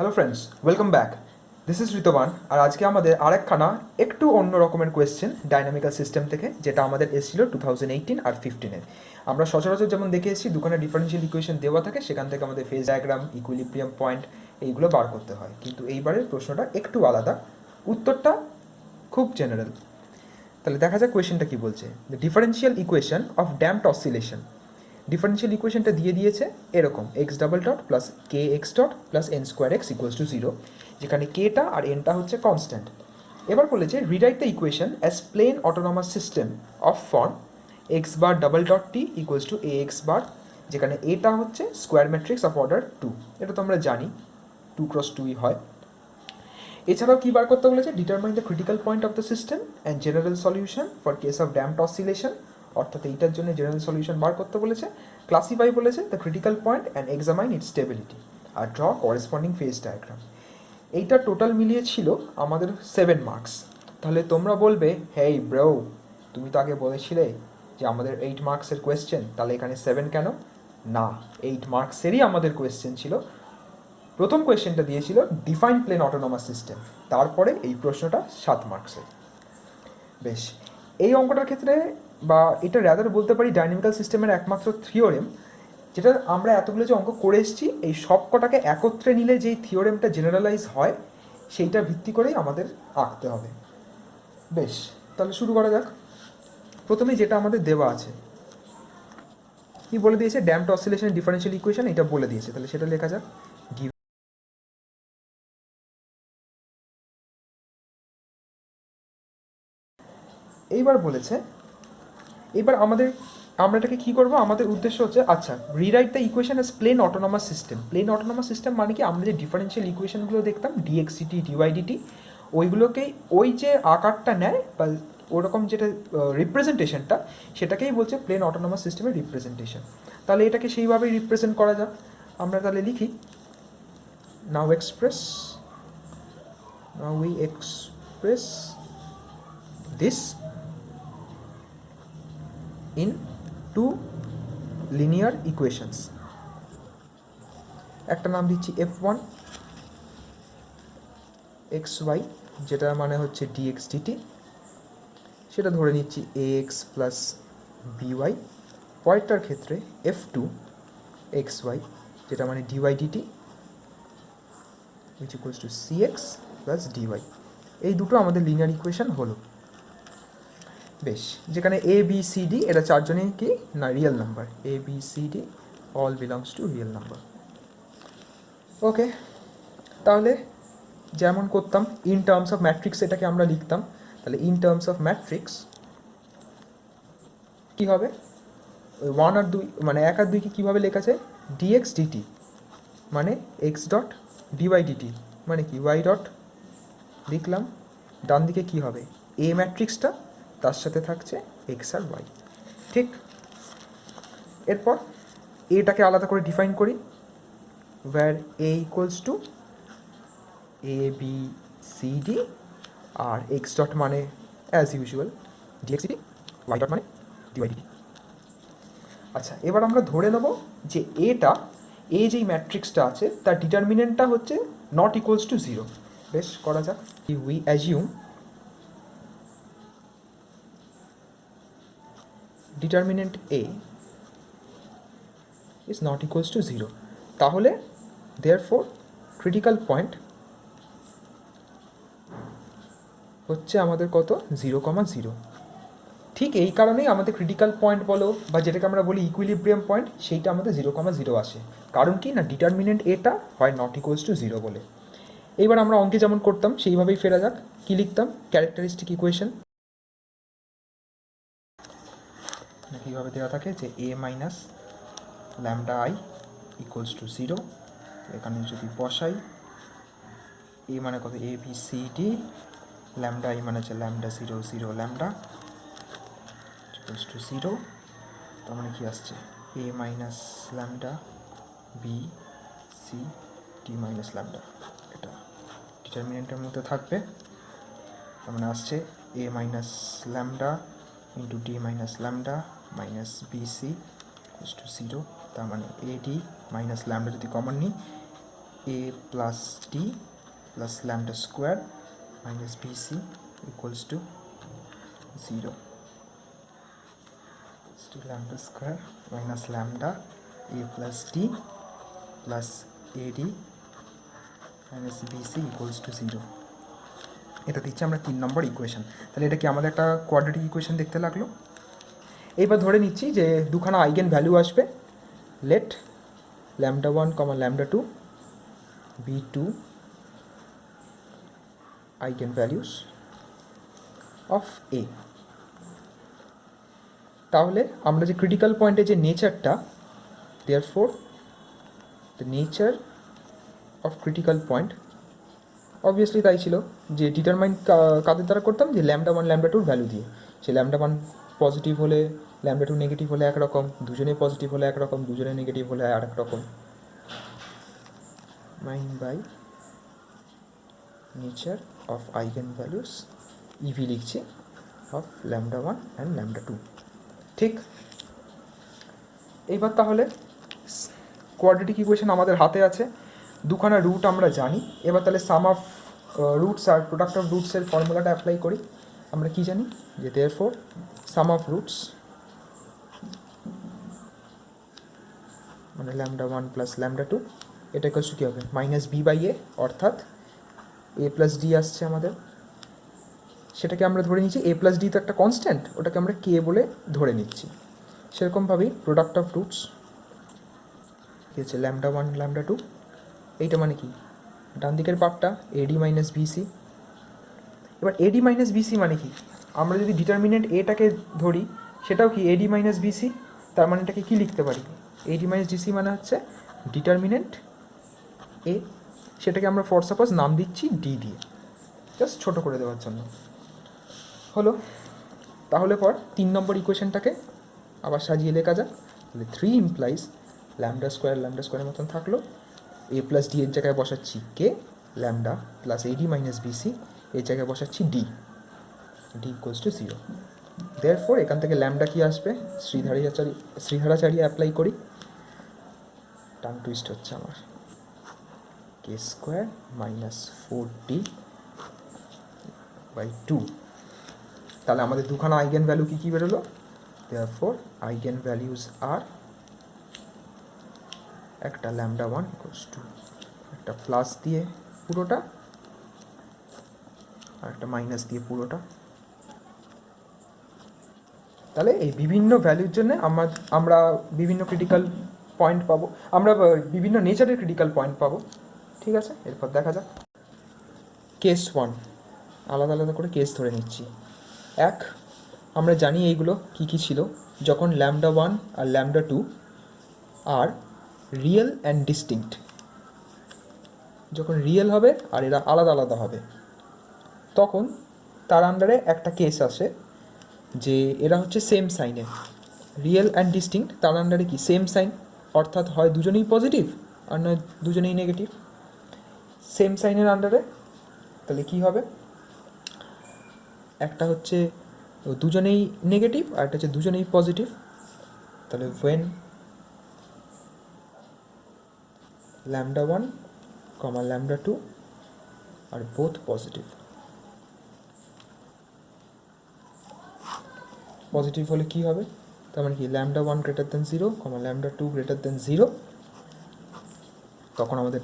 Hello friends, welcome back. This is Ritoban. আর আজকে আমাদের আরেকখানা একটু অন্য রকমের কোয়েশ্চেন ডাইনামিক্যাল সিস্টেম থেকে, যেটা আমাদের এসেছিল 2018 আর 15-এ। আমরা সচরাচর যেমন দেখে এসেছি দুখানা ডিফারেন্সিয়াল ইকুয়েশন দেওয়া থাকে, সেখান থেকে আমাদের ফেজ ডায়াগ্রাম, ইকুইলিব্রিয়াম পয়েন্ট এইগুলো বার করতে হয়। কিন্তু এইবারের প্রশ্নটা একটু আলাদা, উত্তরটা খুব জেনারেল। তাহলে দেখা যাক কোয়েশ্চেনটা কী বলছে। The differential equation of damped oscillation. Differential ইকুয়েশনটা দিয়ে দিয়েছে এরকম, x double dot plus k x dot plus n square x equals to zero, যেখানে কেটা আর এনটা হচ্ছে কনস্ট্যান্ট। এবার বলেছে rewrite the equation as plane autonomous system of form x bar double dot t equals to a x bar, যেখানে এটা হচ্ছে স্কোয়ার ম্যাট্রিক্স অফ অর্ডার 2। এটা তো আমরা জানি 2x2 হয়। এছাড়াও কী বার করতে বলেছে, determine the critical point of the system and general solution for case of damped oscillation, অর্থাৎ এইটার জন্য জেনারেল সলিউশন বার করতে বলেছে। ক্লাসিফাই বলেছে the critical point and examine its stability, আর ড্র করেসপন্ডিং ফেজ ডায়াগ্রাম। এইটা টোটাল মিলিয়ে ছিল আমাদের 7 মার্কস। তাহলে তোমরা বলবে, হেই ব্রো, তুমি তো আগে বলেছিলে যে আমাদের 8 মার্কসের কোয়েশ্চেন, তাহলে এখানে 7 কেন? না, 8 মার্কসেরই আমাদের কোয়েশ্চেন ছিল। প্রথম কোয়েশ্চেনটা দিয়েছিল ডিফাইন প্লেন অটোনমাস সিস্টেম, তারপরে এই প্রশ্নটা 7 মার্কসের। বেশ, এই অঙ্কটার ক্ষেত্রে বা এটা র্যাদার বলতে পারি ডাইনামিক্যাল সিস্টেমের একমাত্র থিওরেম, যেটা আমরা এতগুলো যে অঙ্ক করে এসেছি এই সব কটাকে একত্রে নিলে যেই থিওরেমটা জেনারেলাইজ হয় সেইটা ভিত্তি করেই আমাদের আঁকতে হবে। বেশ, তাহলে শুরু করা যাক। প্রথমে যেটা আমাদের দেওয়া আছে, কি বলে দিয়েছে, ড্যাম্পড অসিলেশন ডিফারেন্সিয়াল ইকুয়েশন, এটা বলে দিয়েছে। তাহলে সেটা লেখা যাক। এইবার বলেছে, এবার আমরা এটাকে কী করবো, আমাদের উদ্দেশ্য হচ্ছে, আচ্ছা, rewrite the equation as plane autonomous system. Plane autonomous system মানে কি, আমরা যে ডিফারেন্সিয়াল ইকুয়েশনগুলো দেখতাম ডিএক্সিটি ডিওয়াইডিটি, ওইগুলোকেই ওই যে আকারটা নেয় বা ওরকম যেটা রিপ্রেজেন্টেশনটা, সেটাকেই বলছে প্লেন অটোনমাস সিস্টেমের রিপ্রেজেন্টেশন। তাহলে এটাকে সেইভাবেই রিপ্রেজেন্ট করা যাক। আমরা তাহলে লিখি, now we express this in two linear equations। একটা নাম দিচ্ছি f1 xy, যেটা মানে হচ্ছে dx dt, সেটা ধরে নিচ্ছি ax প্লাস by। পরেরটার ক্ষেত্রে f2 xy, যেটা মানে dy dt which equals to cx plus dy। এই দুটো আমাদের লিনিয়ার ইকুয়েশন হলো। বেশ, যেখানে এ বি সি ডি এটা চারজনেই কি না real number, a b c d all belongs to real number. Okay, তাহলে যেমন করতাম ইন টার্মস অফ ম্যাট্রিক্স এটাকে আমরা লিখতাম। তাহলে ইন টার্মস অফ ম্যাট্রিক্স কী হবে, ওই 1 আর 2 মানে 1 আর 2কে কীভাবে লেখা যায়, ডিএক্স ডিটি মানে এক্স ডট ডিওয়াই ডিটি মানে কি ওয়াই ডট লিখলাম। ডান দিকে কী হবে, এ ম্যাট্রিক্সটা, তার সাথে থাকছে এক্স আর ওয়াই। ঠিক, এরপর এটাকে আলাদা করে ডিফাইন করি, where a equals to a b c d আর x ডট মানে as usual dx dt, y dot মানে dy dt। আচ্ছা, এবার আমরা ধরে নেব যে এ যেই ম্যাট্রিক্সটা আছে তার ডিটারমিনেন্টটা হচ্ছে নট ইকুয়ালস টু জিরো। বেশ, করা যাক। We assume determinant A is not equals to zero, তাহলে দেয়ারফোর ক্রিটিক্যাল পয়েন্ট হচ্ছে আমাদের কত, 0,0। ঠিক এই কারণেই আমাদের ক্রিটিক্যাল পয়েন্ট বলো বা যেটাকে আমরা বলি ইকুইলিব্রিয়াম পয়েন্ট, সেইটা আমাদের 0,0 আসে। কারণ কি না, ডিটারমিনেন্ট এটা হয় নট ইকুয়ালস টু জিরো বলে। এইবার আমরা অঙ্কে যেমন করতাম সেইভাবেই ফেরা যাক। কী লিখতাম, ক্যারেক্টারিস্টিক ইকুয়েশন কীভাবে দেওয়া থাকে যে a minus lambda I equals to zero. এখানে যদি বসাই, এ মানে কত, a b c d, lambda I মানে হচ্ছে lambda 0 0 lambda equals to zero. তার মানে কি আসছে, a minus lambda b c d minus lambda, এটা ডিটারমিনেন্টের মধ্যে থাকবে। তার মানে আসছে a minus lambda into d minus lambda minus bc equals to zero. তার মানে এ ডি মাইনাস ল্যামডা যদি কমন নিই, a plus d plus lambda square minus bc equals to 0. So lambda square minus lambda a plus d plus ad minus bc equals to 0. এটা দিচ্ছে আমরা 3 নম্বর equation. তাহলে এটা কি আমাদের একটা কোয়াড্রেটিক ইকুয়েশন দেখতে লাগলো। এইবার ধরে নিচ্ছি যে দুখানা আইগেন ভ্যালু আসবে। Let lambda 1 comma lambda 2 be two eigenvalues of a. তাহলে আমরা যে ক্রিটিক্যাল পয়েন্টে যে নেচারটা, therefore the nature of critical point obviously তাই ছিল যে ডিটারমাইন কাদের দ্বারা করতাম, যে ল্যামডা 1 ল্যামডা 2 ভ্যালু দিয়ে। সে ল্যামডা 1 পজিটিভ হলে ল্যামডা 2 নেগেটিভ হলে একরকম, দুজনে পজিটিভ হলে একরকম, দুজনে নেগেটিভ হলে আরেক রকম। Mine by nature of eigen values EV লিখছি অফ ল্যামডা 1 অ্যান্ড ল্যামডা 2। ঠিক, এইবার তাহলে কোয়াড্রেটিক ইকুয়েশন আমাদের হাতে আছে, দুখানা রুট আমরা জানি। এবার তাহলে সাম অফ রুটস আর প্রোডাক্ট অফ রুটসের ফর্মুলাটা অ্যাপ্লাই করি। আমরা কি জানি যে দেয়ারফর সাম অফ রুটস মানে ল্যামডা 1 প্লাস ল্যামডা 2 এটা ইকুয়ালস টু কী হবে, মাইনাস বি বাই এ, অর্থাৎ এ প্লাস ডি আসছে আমাদের। সেটাকে আমরা ধরে নিচ্ছি এ প্লাস ডি তো একটা কনস্ট্যান্ট, ওটাকে আমরা কে বলে ধরে নিচ্ছি। সেরকমভাবেই প্রোডাক্ট অফ রুটস কী হচ্ছে ল্যামডা 1 ল্যামডা 2, এইটা মানে কি ডান দিকের পার্টটা এডি মাইনাস বিসি। এবার এডি মাইনাস বিসি মানে কি, আমরা যদি ডিটারমিনেন্ট এটাকে ধরি সেটাও কি এডি মাইনাস বিসি, তার মানে এটাকে কী লিখতে পারি, এডি মাইনাস ডিসি মানে হচ্ছে ডিটারমিনেন্ট এ, সেটাকে আমরা ফর সাপোজ নাম দিচ্ছি ডি দিয়ে, জাস্ট ছোটো করে দেওয়ার জন্য। হলো, তাহলে পর 3 নম্বর ইকুয়েশনটাকে আবার সাজিয়ে লেখা যাক। তাহলে 3 ইমপ্লাইজ ল্যামডা স্কোয়ারের মতন থাকলো, এ প্লাস ডি এর জায়গায় বসাচ্ছি k, lambda plus ad minus bc এর জায়গায় বসাচ্ছি d, d equals to 0। Therefore এখান থেকে ল্যামডা কি আসবে, শ্রীধরাচার্য অ্যাপ্লাই করি, টাং টুইস্ট হচ্ছে আমার, কে স্কোয়ার মাইনাস 4d বাই 2। তাহলে আমাদের দুখানা আইগেন ভ্যালু কী কী বেরোলো, দেয়ারফর আইগেন ভ্যালুজ আর একটা ল্যামডা 1 ইকুয়ালস টু একটা প্লাস দিয়ে পুরোটা আর একটা মাইনাস দিয়ে পুরোটা। তাহলে এই বিভিন্ন ভ্যালুর জন্য আমরা বিভিন্ন ক্রিটিক্যাল পয়েন্ট পাবো, আমরা বিভিন্ন নেচারের ক্রিটিক্যাল পয়েন্ট পাবো। ঠিক আছে, এরপর দেখা যাক কেস 1, আলাদা আলাদা করে কেস ধরে নিচ্ছি। এক, আমরা জানি এইগুলো কী কী ছিল, যখন ল্যামডা 1 আর ল্যামডা 2 আর রিয়েল অ্যান্ড ডিস্টিংক্ট, যখন রিয়েল হবে আর এরা আলাদা আলাদা হবে, তখন তার আন্ডারে একটা কেস আসে যে এরা হচ্ছে সেম সাইনে। রিয়েল অ্যান্ড ডিস্টিংক্ট তার আন্ডারে কি সেম সাইন, অর্থাৎ হয় দুজনেই পজিটিভ আর নয় দুজনেই নেগেটিভ। সেম সাইনের আন্ডারে তাহলে কি হবে, একটা হচ্ছে দুজনেই নেগেটিভ আর একটা হচ্ছে দুজনেই পজিটিভ। তাহলে ওয়েন ল্যামডা 1 কমা ল্যামডা 2 আর বোথ পজিটিভ, পজিটিভ হলে কী হবে, তার মানে কি lambda 1 greater than 0 comma lambda 2 greater than 0, তখন আমাদের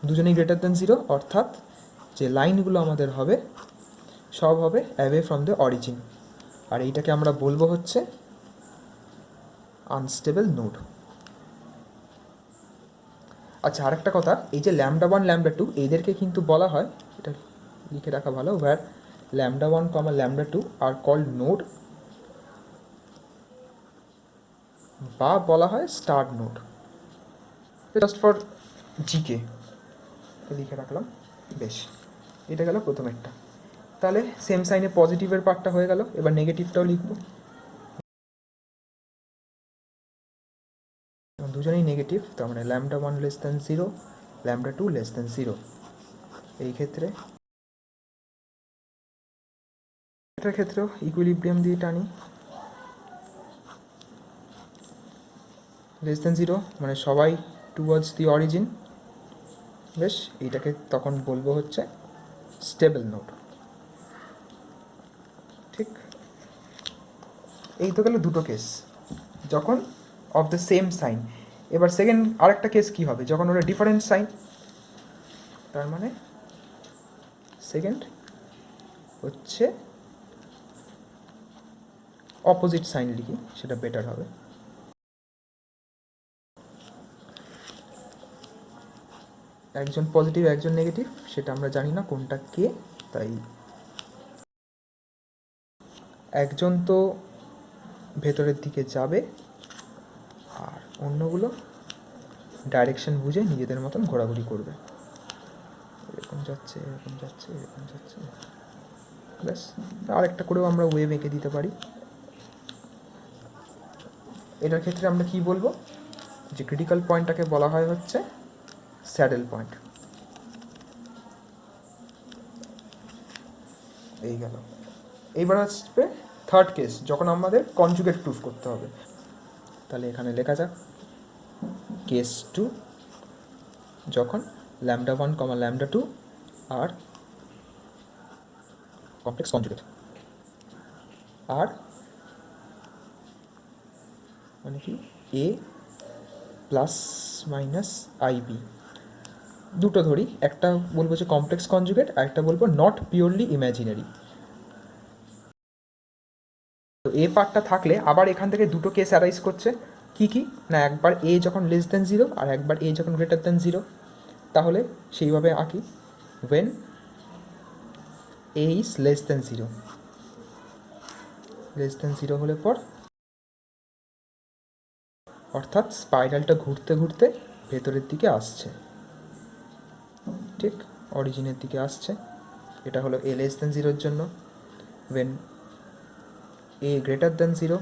দুজনেই গ্রেটার দেন 0, অর্থাৎ যে লাইনগুলো আমাদের হবে সব হবে অ্যাওয়ে ফ্রম দ্য অরিজিন, আর এইটাকে আমরা বলবো হচ্ছে আনস্টেবল নোড। আচ্ছা, আরেকটা কথা, এই যে ল্যামডা 1 ল্যামডা 2 এদেরকে কিন্তু বলা হয়, এটা লিখে রাখা ভালো, ওয়্যার ল্যামডা 1 কমা ল্যামডা 2 আর কল্ড নোড, বা বলা হয় star node. Just for GK লিখে রাখলাম। বেশ, এটা গেল প্রথমেরটা। তাহলে সেম সাইনে পজিটিভের পার্টটা হয়ে গেল, এবার নেগেটিভটাও লিখব। দুজনেই নেগেটিভ, তার মানে lambda 1 less than 0, lambda 2 less than 0। এই ক্ষেত্রে এটার ক্ষেত্রেও ইকুইলিব্রিয়াম দিয়ে টানি, লেস দেন 0 মানে সবাই টুয়ার্ডস দি অরিজিন, বেশ, এইটাকে তখন বলবো হচ্ছে স্টেবল নোড। ঠিক, এই তো গেল দুটো কেস যখন অফ দ্য সেম সাইন। এবার সেকেন্ড আরেকটা কেস কী হবে, যখন ওরা ডিফারেন্ট সাইন, তার মানে সেকেন্ড হচ্ছে অপোজিট সাইন লিখি, সেটা বেটার হবে। একজন পজিটিভ একজন নেগেটিভ, সেটা আমরা জানি না কোনটা কে, তাই একজন তো ভেতরের দিকে যাবে আর অন্যগুলো ডাইরেকশন বুঝে নিজেদের মতন ঘোরাঘুরি করবে, এরকম যাচ্ছে এরকম যাচ্ছে এরকম যাচ্ছে। ব্যাস, আরেকটা করেও আমরা ওয়েভ এঁকে দিতে পারি। এটার ক্ষেত্রে আমরা কি বলবো, যে ক্রিটিক্যাল পয়েন্টটাকে বলা হয় হচ্ছে স্যাডেল পয়েন্ট। এই গেল। এইবার আসবে থার্ড কেস, যখন আমাদের কনজুগেট প্রুফ করতে হবে। তাহলে এখানে লেখা যাক কেস 2, যখন λ1, λ2 আর কমপ্লেক্স কনজুগেট, আর মানে কি এ প্লাস মাইনাস আইবি, দুটো ধরি, একটা বলবো যে কমপ্লেক্স কনজুগেট আর একটা বলবো নট পিওরলি ইম্যাজিনারি। তো এ পার্টটা থাকলে আবার এখান থেকে দুটো কেস অ্যারাইজ করছে, কি কি না, একবার এ যখন লেস দেন 0 আর একবার এ যখন গ্রেটার দেন 0। তাহলে সেইভাবে আঁকি, when a is less than 0, less than 0 হলে পর অর্থাৎ স্পাইরালটা ঘুরতে ঘুরতে ভেতরের দিকে আসছে, ঠিক অরিজিনের দিকে আসছে। এটা হলো এ লেস দেন 0-র জন্য। ওয়েন এ গ্রেটার দেন 0,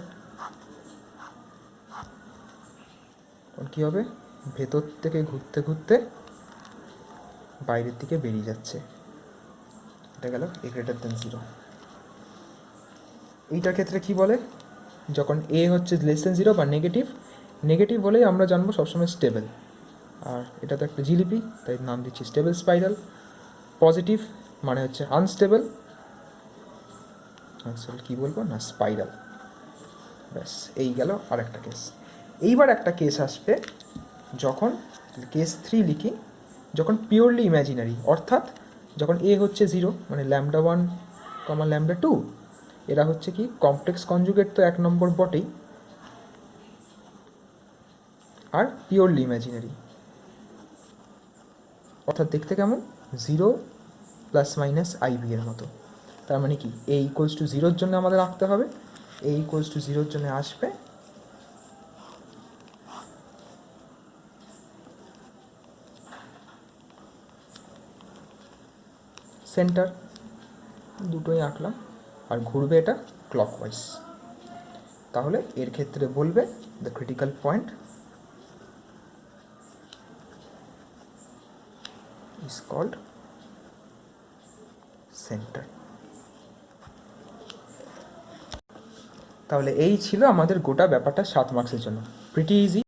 তখন কী হবে, ভেতর থেকে ঘুরতে ঘুরতে বাইরের দিকে বেরিয়ে যাচ্ছে। এটা গেল এ গ্রেটার দেন 0। এইটার ক্ষেত্রে কি বলে, যখন এ হচ্ছে লেস দেন 0 বা নেগেটিভ, নেগেটিভ হলেই আমরা জানবো সবসময় স্টেবল, আর এটা তো একটা জিলিপি তাই নাম দিচ্ছি স্টেবল স্পাইরাল। পজিটিভ মানে হচ্ছে আনস্টেবল, আনস্টেবল কী বলবো না, স্পাইরাল। ব্যাস, এই গেল আর একটা কেস। এইবার একটা কেস আসবে যখন কেস 3 লিখি, যখন পিওরলি ইম্যাজিনারি, অর্থাৎ যখন এ হচ্ছে 0 মানে λ1, λ2, এরা হচ্ছে কি কমপ্লেক্স কনজুগেট তো 1 নম্বর বটেই, আর পিওরলি ইম্যাজিনারি, অর্থাৎ দেখতে কেমন 0 প্লাস মাইনাস আইবি এর মতো। তার মানে কি এ ইকুয়ালস টু 0-র জন্য আমাদের আঁকতে হবে, এ ইকুয়ালস টু 0-র জন্য আসবে সেন্টার, দুটোই আঁকলাম, আর ঘুরবে এটা ক্লকওয়াইজ। তাহলে এর ক্ষেত্রে বলবে the critical point is called centre. তাহলে এই ছিল আমাদের গোটা ব্যাপারটা 7 মার্কসের জন্য, প্রিটি ইজি।